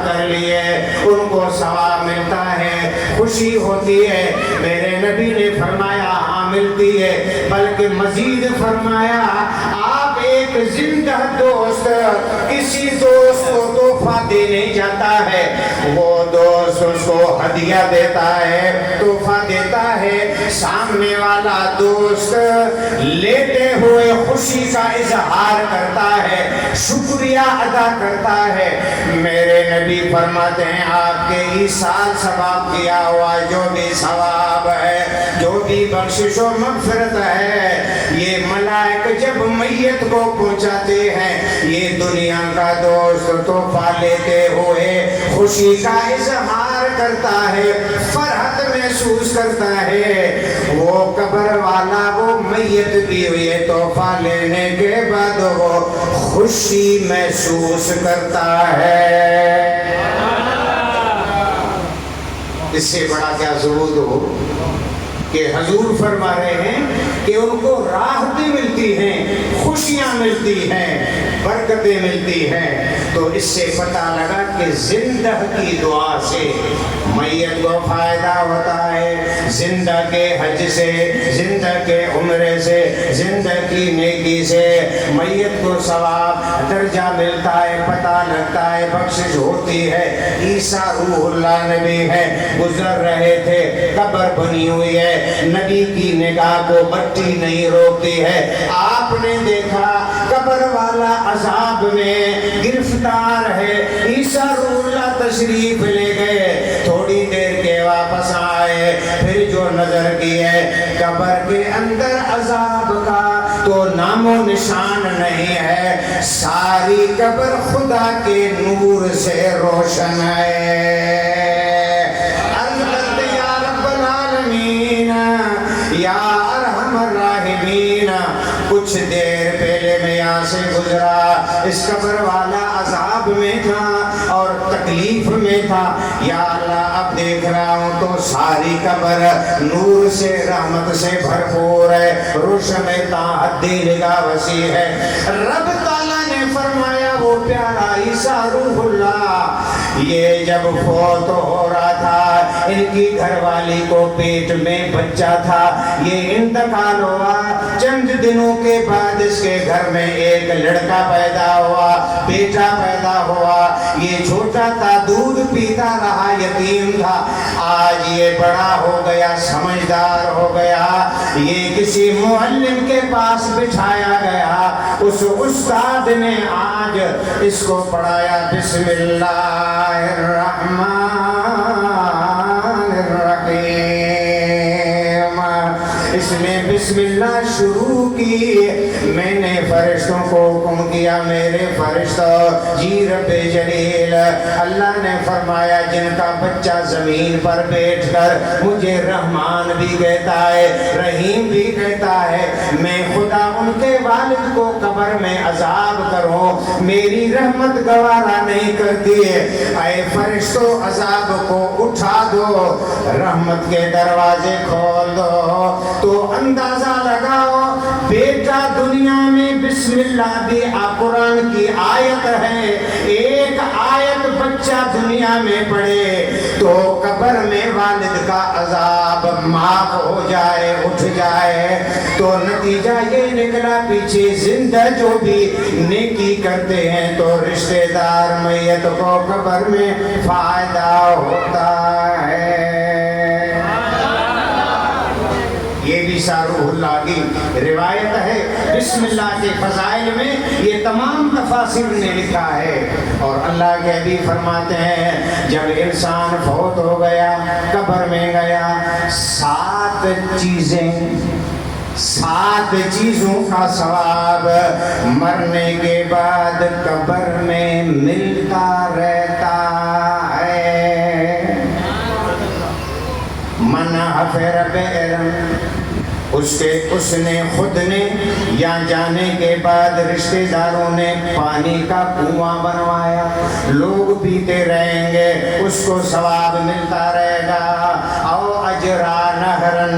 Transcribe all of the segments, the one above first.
کر لیے ان کو ثواب ملتا ہے، خوشی ہوتی ہے۔ میرے نبی نے فرمایا ہاں ملتی ہے، بلکہ مزید فرمایا آپ ایک زندہ دوست کسی دوست کو تحفہ دینے جاتا ہے، وہ دوست اس کو ہدیہ دیتا ہے، تحفہ دیتا ہے، سامنے والا دوست لیتے ہوئے خوشی کا اظہار کرتا ہے، شکریہ ادا کرتا ہے۔ میرے نبی فرماتے ہیں آپ کے ایصال ثواب کیا ہوا جو بھی ثواب ہے، جو بھی بخشش و مغفرت ہے، یہ ملائکہ جب میت کو پہنچاتے ہیں، یہ دنیا کا دوست تحفہ لیتے ہوئے خوشی کا اظہار کرتا ہے، فرحت محسوس کرتا ہے۔ وہ قبر والا وہ میت بھی یہ تحفہ لینے کے بعد وہ خوشی محسوس کرتا ہے۔ اس سے بڑا کیا ضرورت ہو کہ حضور فرما رہے ہیں کہ ان کو راحتیں ملتی ہیں، خوشیاں ملتی ہیں، برکتیں ملتی ہیں۔ تو اس سے پتہ لگا کہ زندہ کی دعا سے میت کو فائدہ ہوتا ہے، زندہ کے حج سے، زندہ کے عمرے سے، زندہ کی نیکی سے میت کو ثواب درجہ ملتا ہے، پتہ لگتا ہے، بخشش ہوتی ہے۔ عیسیٰ روح اللہ نبی ہے، گزر رہے تھے، قبر بنی ہوئی ہے، نبی کی نگاہ کو مٹی نہیں روکتی ہے، آپ نے دیکھا قبر والا عذاب میں گرفتار ہے، عیسیٰ روح اللہ تشریف لے گئے، تھوڑی دیر کے واپس آئے، پھر جو نظر کی ہے قبر کے اندر عذاب کا تو نام و نشان نہیں ہے، ساری قبر خدا کے نور سے روشن ہے۔ یا ارحم الراحمین، کچھ دیر پہلے میں یہاں سے گزرا، اس قبر والا عذاب میں تھا اور تکلیف میں تھا، یا اللہ اب دیکھ رہا ہوں تو ساری قبر نور سے رحمت سے بھرپور ہے، روشن تا حد نگاہ وسیع ہے۔ رب تعالیٰ نے فرمایا وہ پیارا عیسیٰ روح اللہ یہ جب فوت ہو رہا تھا، ان کی گھر والی کو پیٹ میں بچہ تھا، یہ انتقال ہوا، چند دنوں کے بعد اس کے گھر میں ایک لڑکا پیدا ہوا، بیٹا پیدا ہوا، یہ چھوٹا تھا، دودھ پیتا رہا، یتیم تھا، آج یہ بڑا ہو گیا، سمجھدار ہو گیا، یہ کسی معلم کے پاس بٹھایا گیا، اس استاد نے آج اس کو پڑھایا بسم اللہ الرحمن الرحیم، اس نے بسم اللہ شروع کی، میں نے فرشتوں کو حکم کیا میرے فرشتوں جی رب جلیل، اللہ نے فرمایا جن کا بچہ زمین پر بیٹھ کر مجھے رحمان بھی کہتا ہے، رحیم بھی کہتا ہے، میں خدا ان کے والد کو قبر میں عذاب کروں میری رحمت گوارا نہیں کرتی ہے، اے فرشتوں عذاب کو اٹھا دو، رحمت کے دروازے کھول دو۔ تو اندازہ لگاؤ بیٹا دنیا میں بسم اللہ بھی قرآن کی آیت ہے، ایک آیت بچہ دنیا میں پڑھے تو قبر میں والد کا عذاب معاف ہو جائے، اٹھ جائے، تو نتیجہ یہ نکلا پیچھے زندہ جو بھی نیکی کرتے ہیں تو رشتہ دار میت کو قبر میں فائدہ ہوتا ہے۔ یہ بھی روح اللہ کی روایت ہے، بسم اللہ کے فضائل میں یہ تمام تفاسیر نے لکھا ہے۔ اور اللہ کے بھی فرماتے ہیں جب انسان فوت ہو گیا، قبر میں گیا، سات چیزوں کا ثواب مرنے کے بعد قبر میں ملتا رہتا ہے۔ من حفر بئرا، اس نے خود نے یا جانے کے بعد رشتہ داروں نے پانی کا کنواں بنوایا، لوگ پیتے رہیں گے، اس کو ثواب ملتا رہے گا۔ او اجرا نہرن،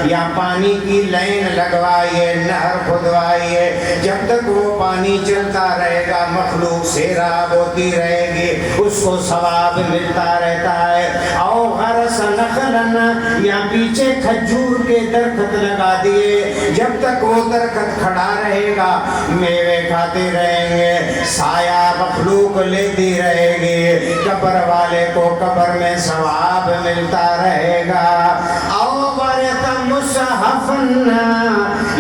یا پانی پانی کی لائن لگوائیے، نہر کھدوائیے، جب تک وہ پانی چلتا رہے گا مخلوق سیراب ہوتی رہے گی، اس کو ثواب ملتا رہتا ہے۔ او غرس نخلن، یا پیچھے کھجور کے درخت لگا دیے، جب تک وہ درخت کھڑا رہے گا میوے کھاتے رہیں گے، سایہ مخلوق لیتی رہے گی، قبر والے کو قبر میں ثواب ملتا رہے گا۔ او ورث مصحفن،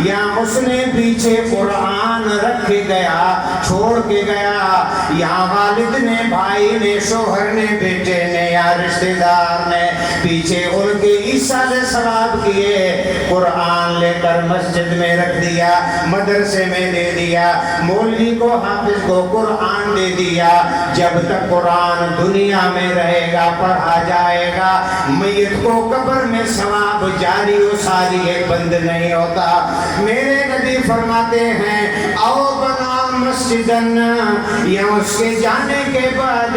یا اس نے پیچھے قرآن رکھ کے گیا، چھوڑ کے گیا، یا والد نے، بھائی نے، شوہر نے، بیٹے نے یا رشتہ دار نے پیچھے ان کے ایصال ثواب کیے، قرآن لے کر مسجد میں رکھ دیا، مدرسے میں دے دیا، مولوی کو، حافظ کو قرآن دے دیا، جب تک قرآن دنیا میں رہے گا پڑھا جائے گا، میت کو قبر میں ثواب جاری و ساری ہے، بند نہیں ہوتا۔ میرے نبی فرماتے ہیں او بنا مسجدن، یا اس کے جانے کے بعد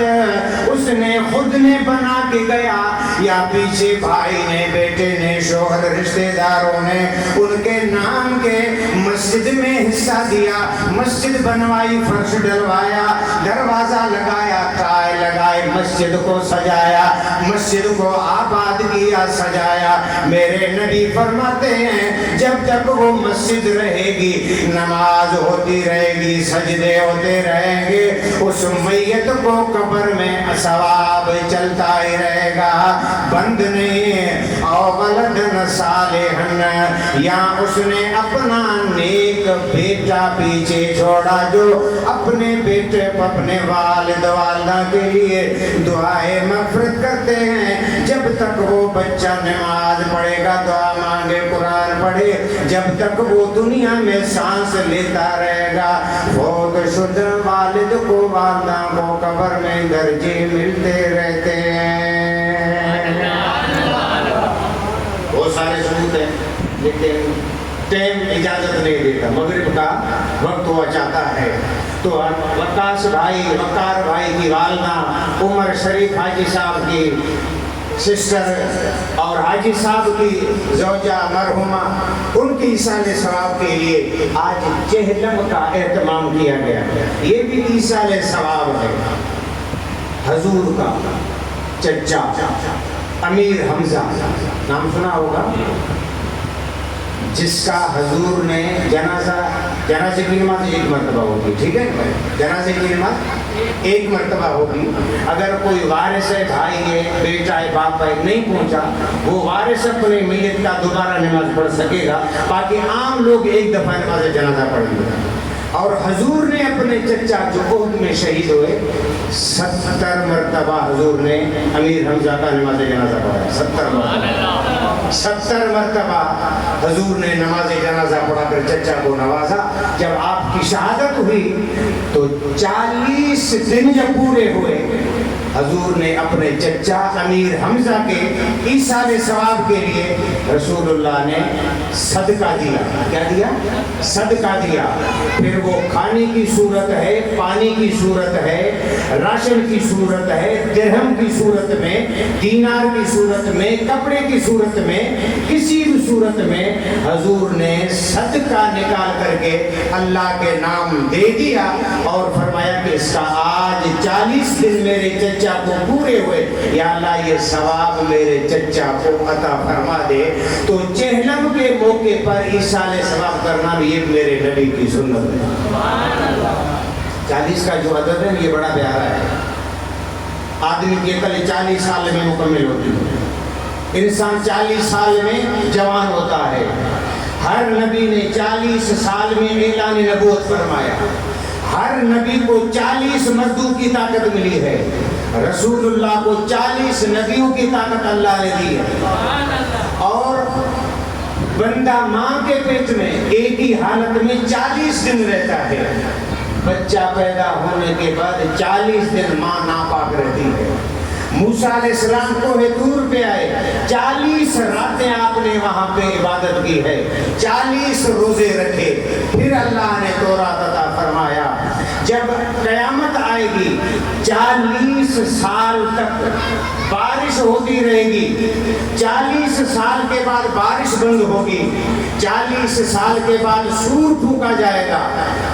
اس نے خود نے بنا کے گیا یا پیچھے بھائی نے، بیٹے نے، شوہر، رشتہ داروں نے ان کے نام کے مسجد میں حصہ دیا، مسجد بنوائی، فرش ڈلوایا، دروازہ لگایا، ٹائل لگائی، مسجد کو سجایا، مسجد کو آباد کیا، سجایا۔ میرے نبی فرماتے ہیں جب تک وہ مسجد رہے گی، نماز ہوتی رہے گی، سجدے ہوتے رہیں گے، اس میت کو قبر میں ثواب چلتا ہی رہے گا، بند نہیں۔ او ولدن صالحن، یا اس نے اپنا نیک بیٹا پیچھے چھوڑا جو اپنے بیٹے، اپنے والد والدہ کے لیے دعائیں مغفرت کرتے ہیں، جب تک وہ بچہ نماز پڑھے گا، دعا مانگے، قرآن پڑھے، جب تک وہ دنیا میں سانس لیتا رہے گا، فوت شدہ والد کو، والدہ کو قبر میں درجے ملتے رہتے ہیں۔ بہت سارے ثبوت ہیں، لیکن ٹائم اجازت نہیں دیتا، مغرب کا وقت ہوا چاہتا ہے تو وقار بھائی کی والدہ، عمر شریف حاجی صاحب کی سسٹر اور حاجی صاحب کی زوجہ مرحومہ، ان کی ایصال ثواب کے لیے آج چہلم کا اہتمام کیا گیا، یہ بھی ایصال ثواب ہے۔ حضور کا چچا امیر حمزہ، نام سنا ہوگا، جس کا حضور نے جنازے کی نماز ایک مرتبہ ہوگی، ٹھیک ہے، جنازے کی نماز ایک مرتبہ ہوگی۔ اگر کوئی وارث ہے، بھائی ہے، بیٹا ہے، باپ ہے، نہیں پہنچا، وہ وارث اپنے میت کا دوبارہ نماز پڑھ سکے گا، باقی عام لوگ ایک دفعہ نماز جنازہ پڑھیں گے۔ اور حضور نے اپنے چچا جو احد میں شہید ہوئے، 70 مرتبہ حضور نے امیر حمزہ کا نماز جنازہ پڑھا، 70 مرتبہ حضور نے نماز جنازہ پڑھا کر چچا کو نوازا۔ جب آپ کی شہادت ہوئی تو 40 دن جب پورے ہوئے، حضور نے اپنے چچا امیر حمزہ کے ایصال ثواب کے لیے رسول اللہ نے صدقہ دیا۔ کیا دیا؟ صدقہ دیا۔ پھر وہ کھانے کی صورت ہے، پانی کی صورت ہے، راشن کی صورت ہے، درہم کی صورت میں، دینار کی صورت میں، کپڑے کی صورت میں، کسی بھی صورت میں حضور نے صدقہ نکال کر کے اللہ کے نام دے دیا اور فرمایا کہ اس کا آج 40 دن میرے چچا کو پورے ہوئے، یا اللہ یہ ثواب میرے چچا کو عطا فرما دے۔ تو چہلم کے موقع پر ایصال ثواب کرنا بھی ایک میرے نبی کی سنت ہے۔ 40 کا جو عدد ہے یہ بڑا پیارا ہے۔ آدمی کی عقل 40 سال میں مکمل ہوتی ہے، انسان 40 سال میں جوان ہوتا ہے۔ ہر نبی نے 40 سال میں اعلان نبوت فرمایا، ہر نبی کو 40 مردوں کی طاقت ملی ہے، رسول اللہ کو 40 نبیوں کی طاقت اللہ نے دی ہے۔ اور بندہ ماں کے پیٹ میں ایک ہی حالت میں 40 دن رہتا ہے، بچہ پیدا ہونے کے بعد 40 دن ماں ناپاک رہتی ہے۔ موسیٰ علیہ السلام کو طور پہ آئے، 40 راتیں آپ نے وہاں پہ عبادت کی ہے، 40 روزے رکھے، پھر اللہ نے تورات عطا فرمایا۔ جب قیامت آئے گی 40 سال تک بارش ہوتی رہے گی، 40 سال کے بعد بارش بند ہوگی، 40 سال کے بعد سور پھونکا جائے گا،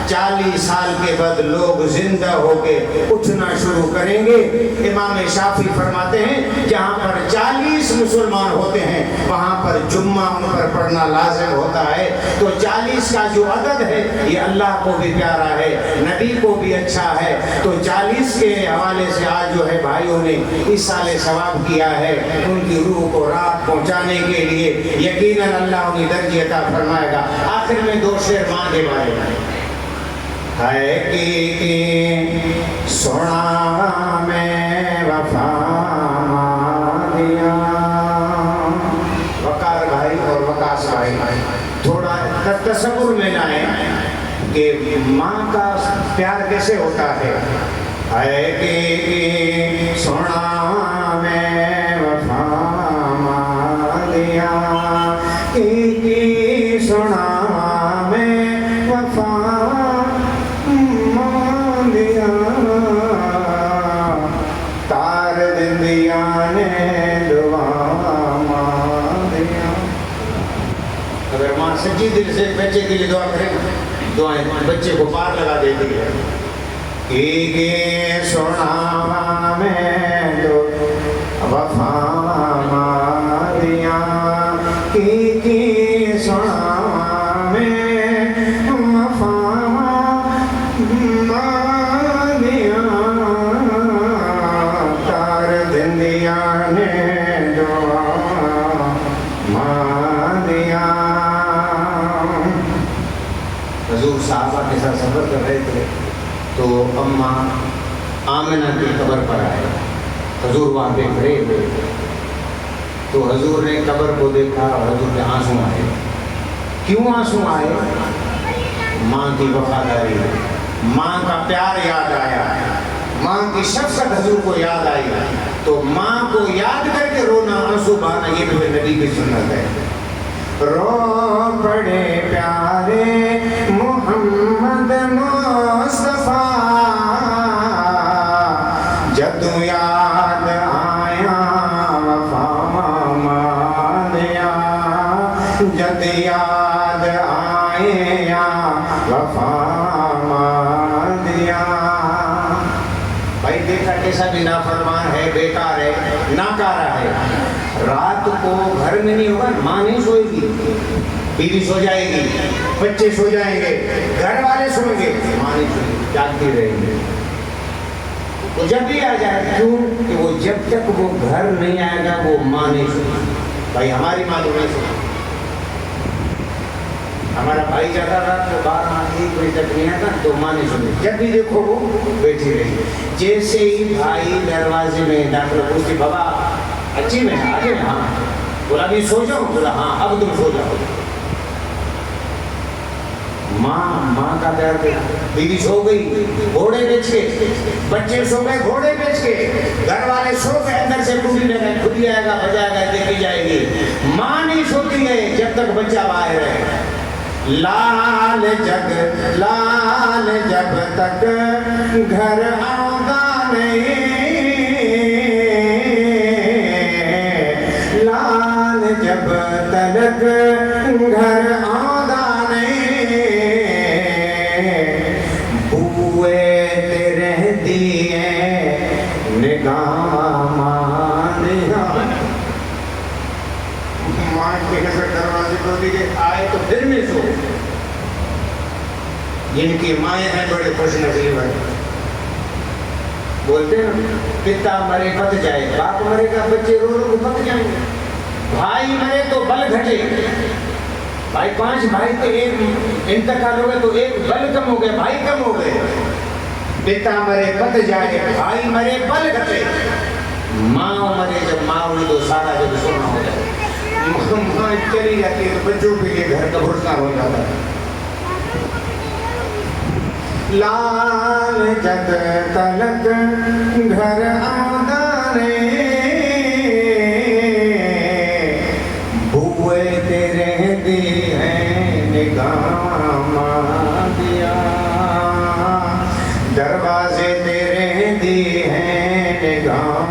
40 سال کے بعد لوگ زندہ ہو کے اٹھنا شروع کریں گے۔ امام شافعی فرماتے ہیں جہاں پر 40 مسلمان ہوتے ہیں وہاں پر جمعہ ان پر پڑھنا لازم ہوتا ہے۔ تو 40 کا جو عدد ہے یہ اللہ کو بھی پیارا ہے، نبی کو بھی اچھا ہے۔ تو 40 کے حوالے سے آج جو ہے بھائیوں نے ایصال ثواب کیا ہے، ان کی روح کو راحت پہنچانے کے لیے یقیناً اللہ انہیں درجہ عطا فرمائے گا۔ آخر میں 2 شعر ماں کے بارے میں ہے کی سونا میں وفا دیا۔ وقار بھائی اور وقاص بھائی تھوڑا تصور میں لائیں کہ ماں کا پیار کیسے ہوتا ہے۔ ہے کہ سونا میں وفا دیا، کی سونا میں وفا دیا، تار دندیا نے دعا دیا۔ اگر ماں سچی دل سے بچے کے لیے دعا کرے دعائیں بچے کو پار لگا دیتی ہے۔ کی سونا میں دو وفا دیا، کی سونا میں وفا دیا، تار دندیا نے دعا دیا۔ حضور صحابہ کے ساتھ سفر کر رہے تھے تو اماں آمنہ کی قبر پر آئے، حضور وہاں پہ کھڑے ہوئے تو حضور نے قبر کو دیکھا اور حضور کے آنسو آئے۔ کیوں آنسو آئے؟ ماں کی وفاداری، ماں کا پیار یاد آیا، ماں کی شفقت حضور کو یاد آئی، تو ماں کو یاد کر کے رونا، آنسو بہانا، یہ بھی نبی کی سنت ہے۔ رو پڑے پیارے محمد مصطفیٰ، جب یاد آیا وفا دیا، جب یاد آیا وفا دیا۔ بھائی دیکھا کیسا بھی نافرمان ہے، بیکار ہے، ناکارہ ہے، رات کو گھر میں نہیں ہوگا، ماں نہیں سوئے گی، بیوی سو جائے گی، بچے سو جائیں گے، گھر والے سوئیں گے، ماں نہیں سوئے گی، جاگتی رہیں گی۔ وہ جب بھی آ جائے، کیوں کہ وہ جب تک وہ گھر نہیں آئے گا وہ ماں نہیں سوئے گی۔ بھائی ہماری ماں تو نہیں سوئے، ہمارا بھائی جاتا تھا تو 12-1 بجے تک نہیں آتا تو ماں نہیں سوئے، جب بھی دیکھو وہ بیٹھی رہی۔ جیسے ہی بھائی دروازے میں داخل پوچھتی بابا اچھی میں آگے میں، ہاں بولا بھی سو جاؤ، بولا ہاں اب تم سو جاؤ۔ ماں کا پیار دے، بیوی سو گئی گھوڑے بیچ کے، بچے سو گئے گھوڑے بیچ کے، گھر والے سو گئے، اندر سے ٹوٹی لگے، خود ہی آئے گا بجائے گا دیکھی جائے گی۔ ماں نہیں سوتی ہے جب تک بچہ باہر ہے۔ لال جگ جب تک گھر آگا نہیں، لال جب تک گھر آگا نہیں، بوئے تیرے دیے نگاہ ماندیا۔ ماں کے گھر دروازے کھول دیے آئے تو پھر میں سو۔ جن کی مائیں ہیں بڑے خوش نصیب ہیں، بولتے ہیں پتا مرے پت جائے، باپ مرے گا بچے رو رو کے پک جائیں گے، بھائی مرے تو بل گھٹے، بھائی 5 بھائی تو ایک انتقال ہو گئے تو ایک بل کم ہو گئے، بھائی کم ہو گئے۔ پتا مرے پت جائے، بھائی مرے بل گھٹے، ماں مرے جب ماں ہوئی تو سارا جب سونا ہو جائے، ماں چلی جاتی ہے تو بچوں کے لیے گھر کا بھرسا ہو جاتا ہے۔ لال جگ تلک گھر آدھارے، بوئے تیرے دی ہیں نگاہ دیا،